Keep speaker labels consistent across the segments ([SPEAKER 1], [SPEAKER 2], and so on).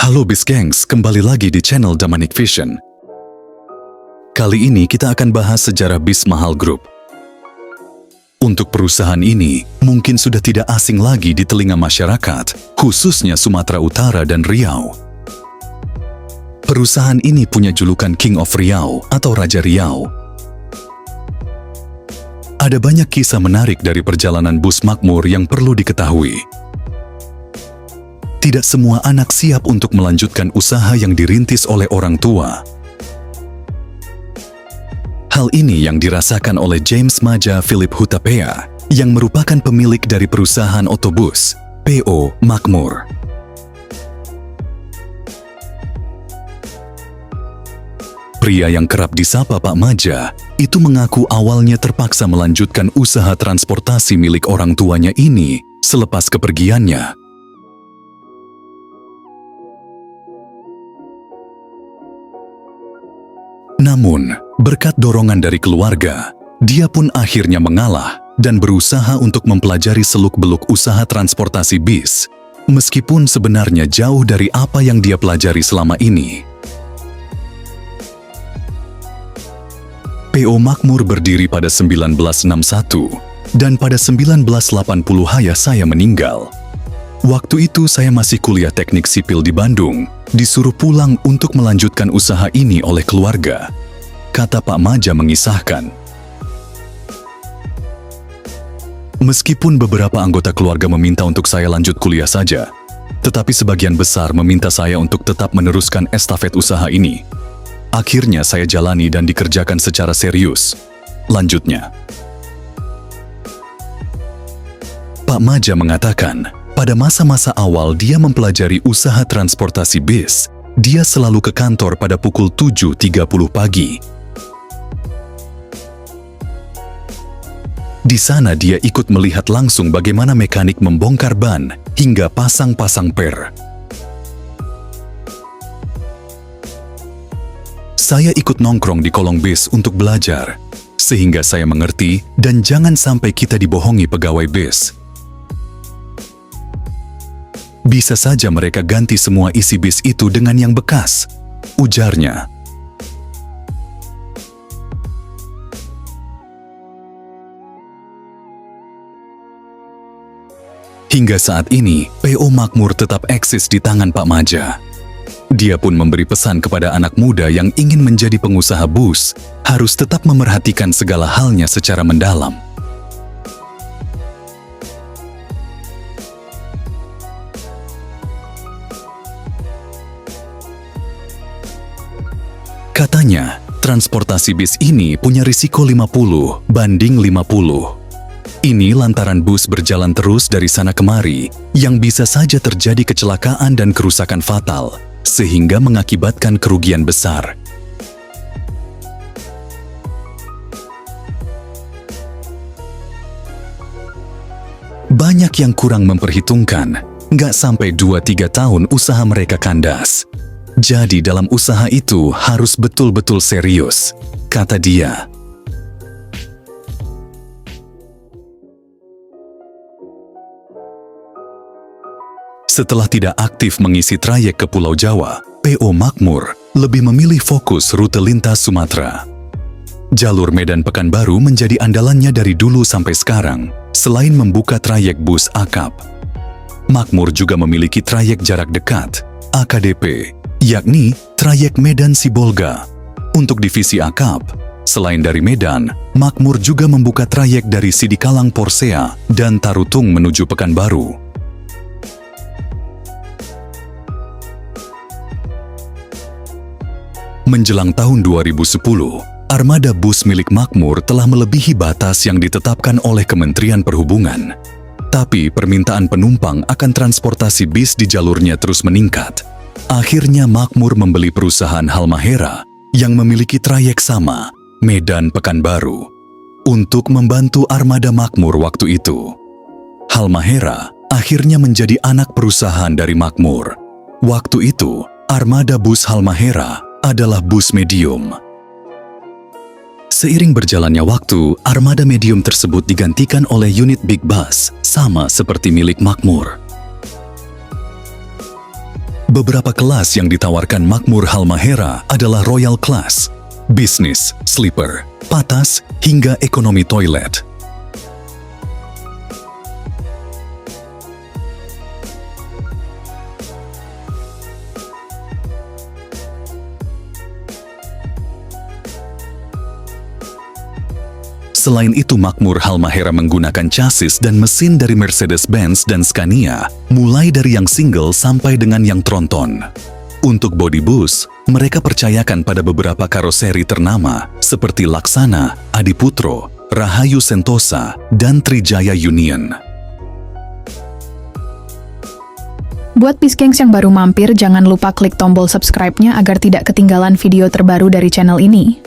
[SPEAKER 1] Halo Bis Gengs, kembali lagi di channel Damanik Vision. Kali ini kita akan bahas sejarah Bis Mahal Group. Untuk perusahaan ini, mungkin sudah tidak asing lagi di telinga masyarakat, khususnya Sumatera Utara dan Riau. Perusahaan ini punya julukan King of Riau atau Raja Riau. Ada banyak kisah menarik dari perjalanan Bus Makmur yang perlu diketahui. Tidak semua anak siap untuk melanjutkan usaha yang dirintis oleh orang tua. Hal ini yang dirasakan oleh James Maja Philip Hutapea, yang merupakan pemilik dari perusahaan otobus, PO Makmur. Pria yang kerap disapa Pak Maja, itu mengaku awalnya terpaksa melanjutkan usaha transportasi milik orang tuanya ini selepas kepergiannya. Namun, berkat dorongan dari keluarga, dia pun akhirnya mengalah dan berusaha untuk mempelajari seluk-beluk usaha transportasi bis, meskipun sebenarnya jauh dari apa yang dia pelajari selama ini. PO Makmur berdiri pada 1961, dan pada 1980 ayah saya meninggal. Waktu itu saya masih kuliah teknik sipil di Bandung, disuruh pulang untuk melanjutkan usaha ini oleh keluarga, kata Pak Maja mengisahkan. Meskipun beberapa anggota keluarga meminta untuk saya lanjut kuliah saja, tetapi sebagian besar meminta saya untuk tetap meneruskan estafet usaha ini. Akhirnya saya jalani dan dikerjakan secara serius. Lanjutnya, Pak Maja mengatakan, pada masa-masa awal dia mempelajari usaha transportasi bis, dia selalu ke kantor pada pukul 7.30 pagi. Di sana dia ikut melihat langsung bagaimana mekanik membongkar ban hingga pasang-pasang per. Saya ikut nongkrong di kolong bis untuk belajar, sehingga saya mengerti dan jangan sampai kita dibohongi pegawai bis. Bisa saja mereka ganti semua isi bis itu dengan yang bekas, ujarnya. Hingga saat ini, PO Makmur tetap eksis di tangan Pak Maja. Dia pun memberi pesan kepada anak muda yang ingin menjadi pengusaha bus, harus tetap memerhatikan segala halnya secara mendalam. Katanya, transportasi bis ini punya risiko 50 banding 50. Ini lantaran bus berjalan terus dari sana kemari, yang bisa saja terjadi kecelakaan dan kerusakan fatal, sehingga mengakibatkan kerugian besar. Banyak yang kurang memperhitungkan, nggak sampai 2-3 tahun usaha mereka kandas. Jadi dalam usaha itu harus betul-betul serius, kata dia. Setelah tidak aktif mengisi trayek ke Pulau Jawa, PO Makmur lebih memilih fokus rute lintas Sumatera. Jalur Medan Pekanbaru menjadi andalannya dari dulu sampai sekarang, selain membuka trayek bus akap. Makmur juga memiliki trayek jarak dekat, AKDP, yakni trayek Medan Sibolga. Untuk divisi akap, selain dari Medan, Makmur juga membuka trayek dari Sidikalang Porsea dan Tarutung menuju Pekanbaru. Menjelang tahun 2010, armada bus milik Makmur telah melebihi batas yang ditetapkan oleh Kementerian Perhubungan. Tapi permintaan penumpang akan transportasi bis di jalurnya terus meningkat. Akhirnya Makmur membeli perusahaan Halmahera yang memiliki trayek sama, Medan Pekanbaru, untuk membantu armada Makmur waktu itu. Halmahera akhirnya menjadi anak perusahaan dari Makmur. Waktu itu, armada bus Halmahera adalah bus medium. Seiring berjalannya waktu, armada medium tersebut digantikan oleh unit big bus, sama seperti milik Makmur. Beberapa kelas yang ditawarkan Makmur Halmahera adalah Royal Class, Business, Sleeper, Patas, hingga Ekonomi Toilet. Selain itu, Makmur Halmahera menggunakan chassis dan mesin dari Mercedes-Benz dan Scania, mulai dari yang single sampai dengan yang tronton. Untuk bodi bus, mereka percayakan pada beberapa karoseri ternama seperti Laksana, Adiputro, Rahayu Sentosa, dan Trijaya Union.
[SPEAKER 2] Buat Bisgengs yang baru mampir, jangan lupa klik tombol subscribe-nya agar tidak ketinggalan video terbaru dari channel ini.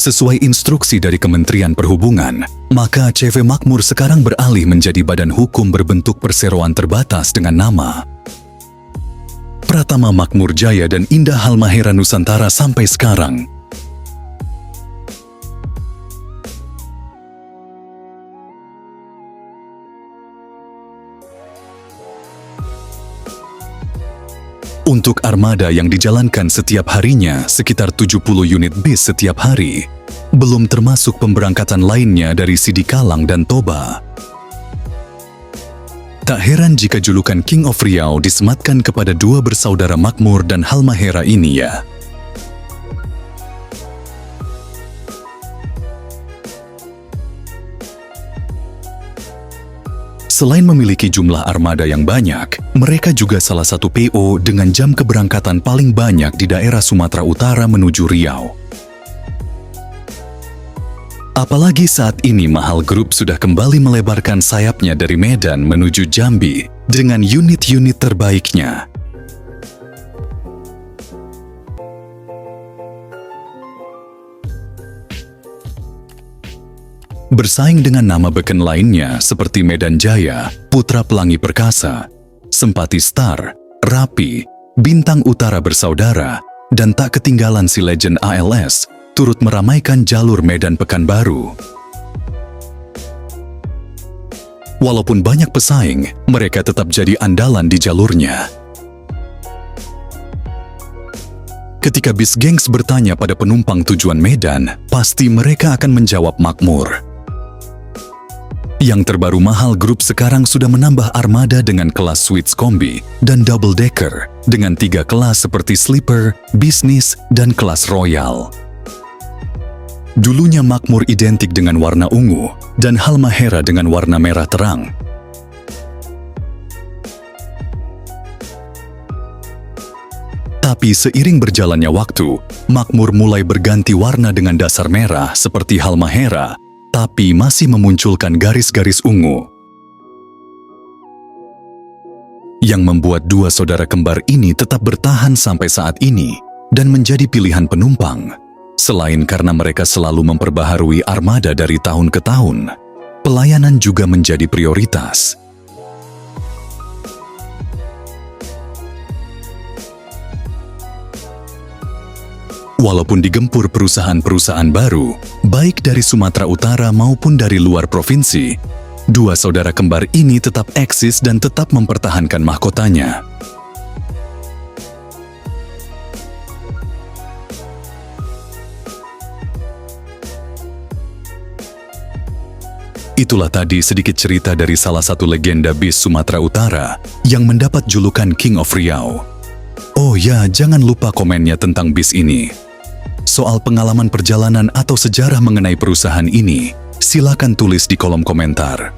[SPEAKER 1] Sesuai instruksi dari Kementerian Perhubungan, maka CV Makmur sekarang beralih menjadi badan hukum berbentuk perseroan terbatas dengan nama Pratama Makmur Jaya dan Indah Halmahera Nusantara sampai sekarang. Untuk armada yang dijalankan setiap harinya sekitar 70 unit bis setiap hari, belum termasuk pemberangkatan lainnya dari Sidikalang dan Toba. Tak heran jika julukan King of Riau disematkan kepada dua bersaudara Makmur dan Halmahera ini ya. Selain memiliki jumlah armada yang banyak, mereka juga salah satu PO dengan jam keberangkatan paling banyak di daerah Sumatera Utara menuju Riau. Apalagi saat ini Mahal Group sudah kembali melebarkan sayapnya dari Medan menuju Jambi dengan unit-unit terbaiknya. Bersaing dengan nama beken lainnya seperti Medan Jaya, Putra Pelangi Perkasa, Sempati Star, Rapi, Bintang Utara Bersaudara, dan tak ketinggalan si legend ALS, turut meramaikan jalur Medan Pekanbaru. Walaupun banyak pesaing, mereka tetap jadi andalan di jalurnya. Ketika Bisgengs bertanya pada penumpang tujuan Medan, pasti mereka akan menjawab Makmur. Yang terbaru, Mahal Group sekarang sudah menambah armada dengan kelas Suites Kombi dan Double Decker dengan 3 kelas seperti Sleeper, Bisnis, dan kelas Royal. Dulunya Makmur identik dengan warna ungu dan Halmahera dengan warna merah terang. Tapi seiring berjalannya waktu, Makmur mulai berganti warna dengan dasar merah seperti Halmahera, tapi masih memunculkan garis-garis ungu. Yang membuat dua saudara kembar ini tetap bertahan sampai saat ini dan menjadi pilihan penumpang. Selain karena mereka selalu memperbaharui armada dari tahun ke tahun, pelayanan juga menjadi prioritas. Walaupun digempur perusahaan-perusahaan baru, baik dari Sumatera Utara maupun dari luar provinsi, dua saudara kembar ini tetap eksis dan tetap mempertahankan mahkotanya. Itulah tadi sedikit cerita dari salah satu legenda bis Sumatera Utara yang mendapat julukan King of Riau. Oh ya, jangan lupa komennya tentang bis ini. Soal pengalaman perjalanan atau sejarah mengenai perusahaan ini, silakan tulis di kolom komentar.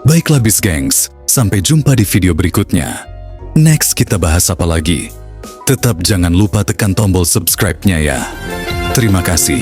[SPEAKER 1] Baiklah Bisgengs, sampai jumpa di video berikutnya. Next kita bahas apa lagi? Tetap jangan lupa tekan tombol subscribe-nya ya. Terima kasih.